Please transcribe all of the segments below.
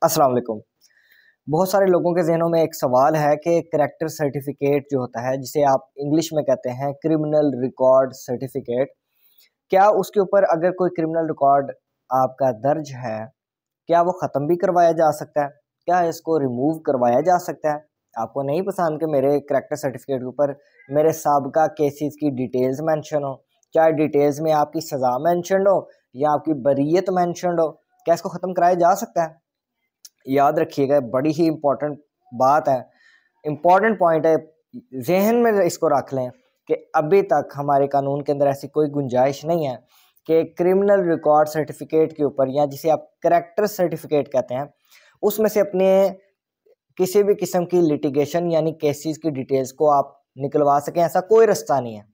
अस्सलाम वालेकुम। बहुत सारे लोगों के ज़हनों में एक सवाल है कि करैक्टर सर्टिफिकेट जो होता है, जिसे आप इंग्लिश में कहते हैं क्रिमिनल रिकॉर्ड सर्टिफिकेट, क्या उसके ऊपर अगर कोई क्रिमिनल रिकॉर्ड आपका दर्ज है, क्या वो ख़त्म भी करवाया जा सकता है? क्या इसको रिमूव करवाया जा सकता है? आपको नहीं पसंद कि मेरे करैक्टर सर्टिफिकेट के ऊपर मेरे साबिक़ा केसेस की डिटेल्स मेंशन हो, चाहे डिटेल्स में आपकी सज़ा मेंशन्ड हो या आपकी बरीयत मेंशन्ड हो, क्या इसको ख़त्म कराया जा सकता है? याद रखिएगा, बड़ी ही इम्पोर्टेंट बात है, इम्पोर्टेंट पॉइंट है, ज़हन में इसको रख लें कि अभी तक हमारे कानून के अंदर ऐसी कोई गुंजाइश नहीं है कि क्रिमिनल रिकॉर्ड सर्टिफिकेट के ऊपर, या जिसे आप करैक्टर सर्टिफिकेट कहते हैं, उसमें से अपने किसी भी किस्म की लिटिगेशन यानी केसेस की डिटेल्स को आप निकलवा सकें। ऐसा कोई रास्ता नहीं है,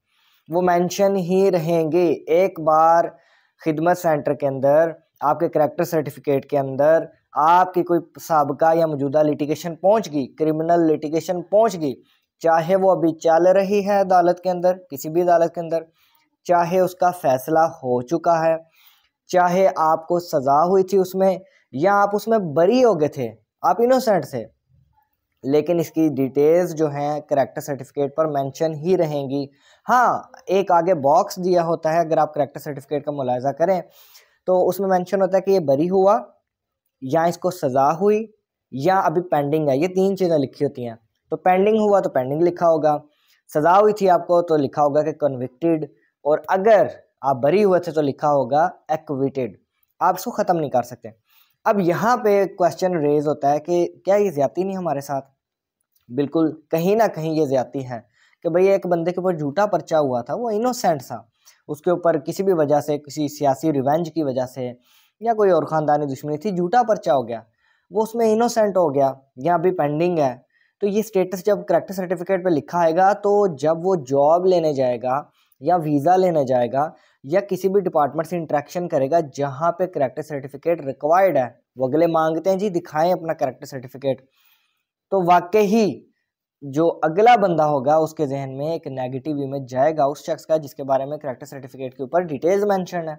वो मेंशन ही रहेंगे। एक बार खिदमत सेंटर के अंदर आपके करैक्टर सर्टिफिकेट के अंदर आपकी कोई साबिका या मौजूदा लिटिगेशन पहुंच गई, क्रिमिनल लिटिगेशन पहुंच गई, चाहे वो अभी चल रही है अदालत के अंदर, किसी भी अदालत के अंदर, चाहे उसका फैसला हो चुका है, चाहे आपको सजा हुई थी उसमें, या आप उसमें बरी हो गए थे, आप इनोसेंट थे, लेकिन इसकी डिटेल्स जो हैं करैक्टर सर्टिफिकेट पर मेंशन ही रहेंगी। हाँ, एक आगे बॉक्स दिया होता है, अगर आप करैक्टर सर्टिफिकेट का मुलाहिजा करें तो उसमें मेंशन होता है कि ये बरी हुआ, या इसको सज़ा हुई, या अभी पेंडिंग है। ये 3 चीज़ें लिखी होती हैं। तो पेंडिंग हुआ तो पेंडिंग लिखा होगा, सज़ा हुई थी आपको तो लिखा होगा कि कन्विक्टेड, और अगर आप बरी हुए थे तो लिखा होगा एक्विटेड। आप इसको ख़त्म नहीं कर सकते। अब यहाँ पे क्वेश्चन रेज होता है कि क्या ये ज़्यादती नहीं हमारे साथ? बिल्कुल, कहीं ना कहीं ये ज़्यादती है कि भाई एक बंदे के ऊपर झूठा पर्चा हुआ था, वो इनोसेंट था, उसके ऊपर किसी भी वजह से, किसी सियासी रिवेंज की वजह से या कोई और ख़ानदानी दुश्मनी थी, झूठा पर्चा हो गया, वो उसमें इनोसेंट हो गया या अभी पेंडिंग है। तो ये स्टेटस जब करैक्टर सर्टिफिकेट पे लिखा आएगा, तो जब वो जॉब लेने जाएगा या वीज़ा लेने जाएगा या किसी भी डिपार्टमेंट से इंटरेक्शन करेगा जहाँ पे करैक्टर सर्टिफिकेट रिक्वायर्ड है, वो अगले मांगते हैं जी दिखाएं अपना करैक्टर सर्टिफिकेट, तो वाकई ही जो अगला बंदा होगा उसके जहन में एक नेगेटिव इमेज जाएगा उस शख्स का जिसके बारे में करैक्टर सर्टिफिकेट के ऊपर डिटेल्स मेंशन है।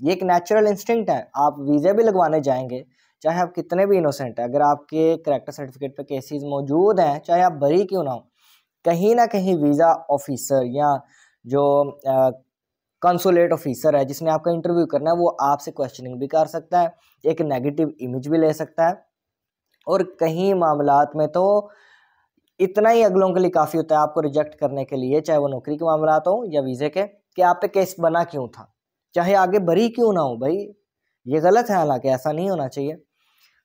ये एक नेचुरल इंस्टिंक्ट है। आप वीज़ा भी लगवाने जाएंगे, चाहे आप कितने भी इनोसेंट हैं, अगर आपके करैक्टर सर्टिफिकेट पे केसेस मौजूद हैं, चाहे आप बरी क्यों ना हो, कहीं ना कहीं वीज़ा ऑफिसर या जो कंसुलेट ऑफिसर है जिसने आपका इंटरव्यू करना है, वो आपसे क्वेश्चनिंग भी कर सकता है, एक नेगेटिव इमेज भी ले सकता है, और कहीं मामलात में तो इतना ही अगलों के लिए काफ़ी होता है आपको रिजेक्ट करने के लिए, चाहे वो नौकरी के मामलात हो या वीज़े के, कि आप पे केस बना क्यों था, चाहे आगे बरी क्यों ना हो। भाई ये गलत है, हालांकि ऐसा नहीं होना चाहिए।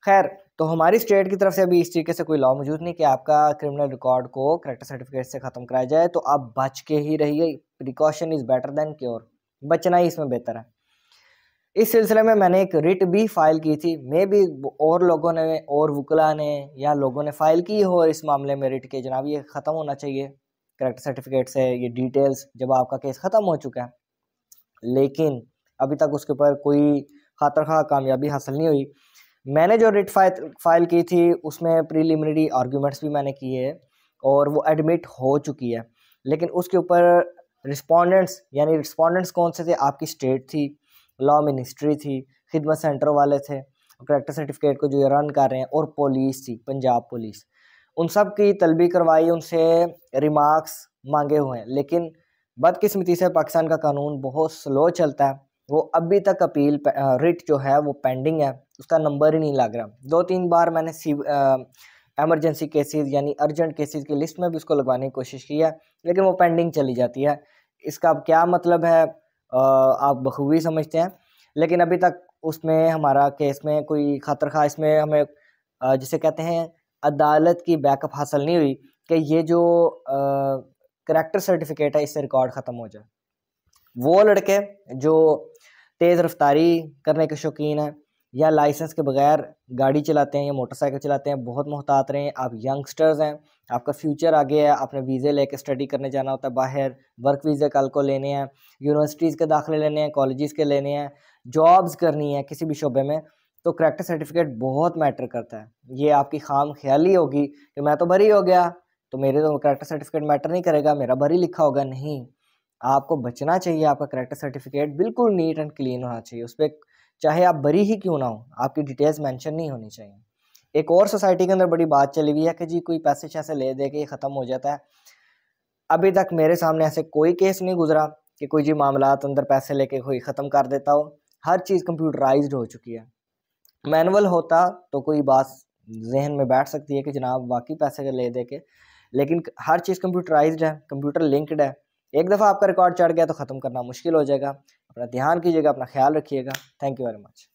खैर, तो हमारी स्टेट की तरफ से अभी इस तरीके से कोई लॉ मौजूद नहीं कि आपका क्रिमिनल रिकॉर्ड को करैक्टर सर्टिफिकेट से ख़त्म कराया जाए, तो आप बच के ही रहिए। Precaution is better than cure, बचना ही इसमें बेहतर है। इस सिलसिले में मैंने एक रिट भी फाइल की थी, मे भी और लोगों ने और वकला ने या लोगों ने फाइल की हो इस मामले में रिट के, जनाब ये ख़त्म होना चाहिए करैक्टर सर्टिफिकेट से ये डिटेल्स, जब आपका केस ख़त्म हो चुका है। लेकिन अभी तक उसके ऊपर कोई खातर कामयाबी हासिल नहीं हुई। मैंने जो रिट फाइल की थी उसमें प्रीलिमिनरी आर्ग्यूमेंट्स भी मैंने किए और वो एडमिट हो चुकी है, लेकिन उसके ऊपर रिस्पोंडेंट्स, यानी रिस्पोंडेंट्स कौन से थे? आपकी स्टेट थी, लॉ मिनिस्ट्री थी, खिदमत सेंटर वाले थे, करैक्टर सर्टिफिकेट को जो ये रन कर रहे हैं, और पुलिस थी, पंजाब पुलिस। उन सब की तलबी करवाई, उनसे रिमार्क्स मांगे हुए हैं, लेकिन बदकिस्मती से पाकिस्तान का कानून बहुत स्लो चलता है। वो अभी तक अपील रिट जो है वो पेंडिंग है, उसका नंबर ही नहीं लग रहा। 2-3 बार मैंने एमरजेंसी केसेस यानी अर्जेंट केसेस की लिस्ट में भी उसको लगवाने की कोशिश की है, लेकिन वो पेंडिंग चली जाती है। इसका अब क्या मतलब है आप बखूबी समझते हैं, लेकिन अभी तक उसमें हमारा केस में कोई खातर खा इसमें हमें जिसे कहते हैं अदालत की बैकअप हासिल नहीं हुई कि ये जो करैक्टर सर्टिफिकेट है इससे रिकॉर्ड ख़त्म हो जाए। वो लड़के जो तेज़ रफ्तारी करने के शौकीन हैं या लाइसेंस के बगैर गाड़ी चलाते हैं या मोटरसाइकिल चलाते हैं, बहुत मोहतात रहें। आप यंगस्टर्स हैं, आपका फ्यूचर आगे है, आपने वीज़े लेके स्टडी करने जाना होता है बाहर, वर्क वीज़े कल को लेने हैं, यूनिवर्सिटीज़ के दाखिले लेने हैं, कॉलेजेस के लेने हैं, जॉब्स करनी है किसी भी शोबे में, तो करैक्टर सर्टिफिकेट बहुत मैटर करता है। ये आपकी खाम ख्याली होगी कि मैं तो भरी हो गया तो मेरे तो करैक्टर सर्टिफिकेट मैटर नहीं करेगा, मेरा भरी लिखा होगा। नहीं, आपको बचना चाहिए। आपका करैक्टर सर्टिफिकेट बिल्कुल नीट एंड क्लीन होना चाहिए, उस पर चाहे आप बरी ही क्यों ना हो, आपकी डिटेल्स मेंशन नहीं होनी चाहिए। एक और सोसाइटी के अंदर बड़ी बात चली हुई है कि जी कोई पैसे शैसे ले दे के ये ख़त्म हो जाता है। अभी तक मेरे सामने ऐसे कोई केस नहीं गुजरा कि कोई जी मामलात अंदर पैसे लेके कोई ख़त्म कर देता हो। हर चीज़ कंप्यूटराइज्ड हो चुकी है। मैनुअल होता तो कोई बात जहन में बैठ सकती है कि जनाब वाकई पैसे ले दे के, लेकिन हर चीज़ कंप्यूटराइज्ड है, कंप्यूटर लिंक्ड है। एक दफ़ा आपका रिकॉर्ड चढ़ गया तो ख़त्म करना मुश्किल हो जाएगा। अपना ध्यान कीजिएगा, अपना ख्याल रखिएगा। Thank you very much.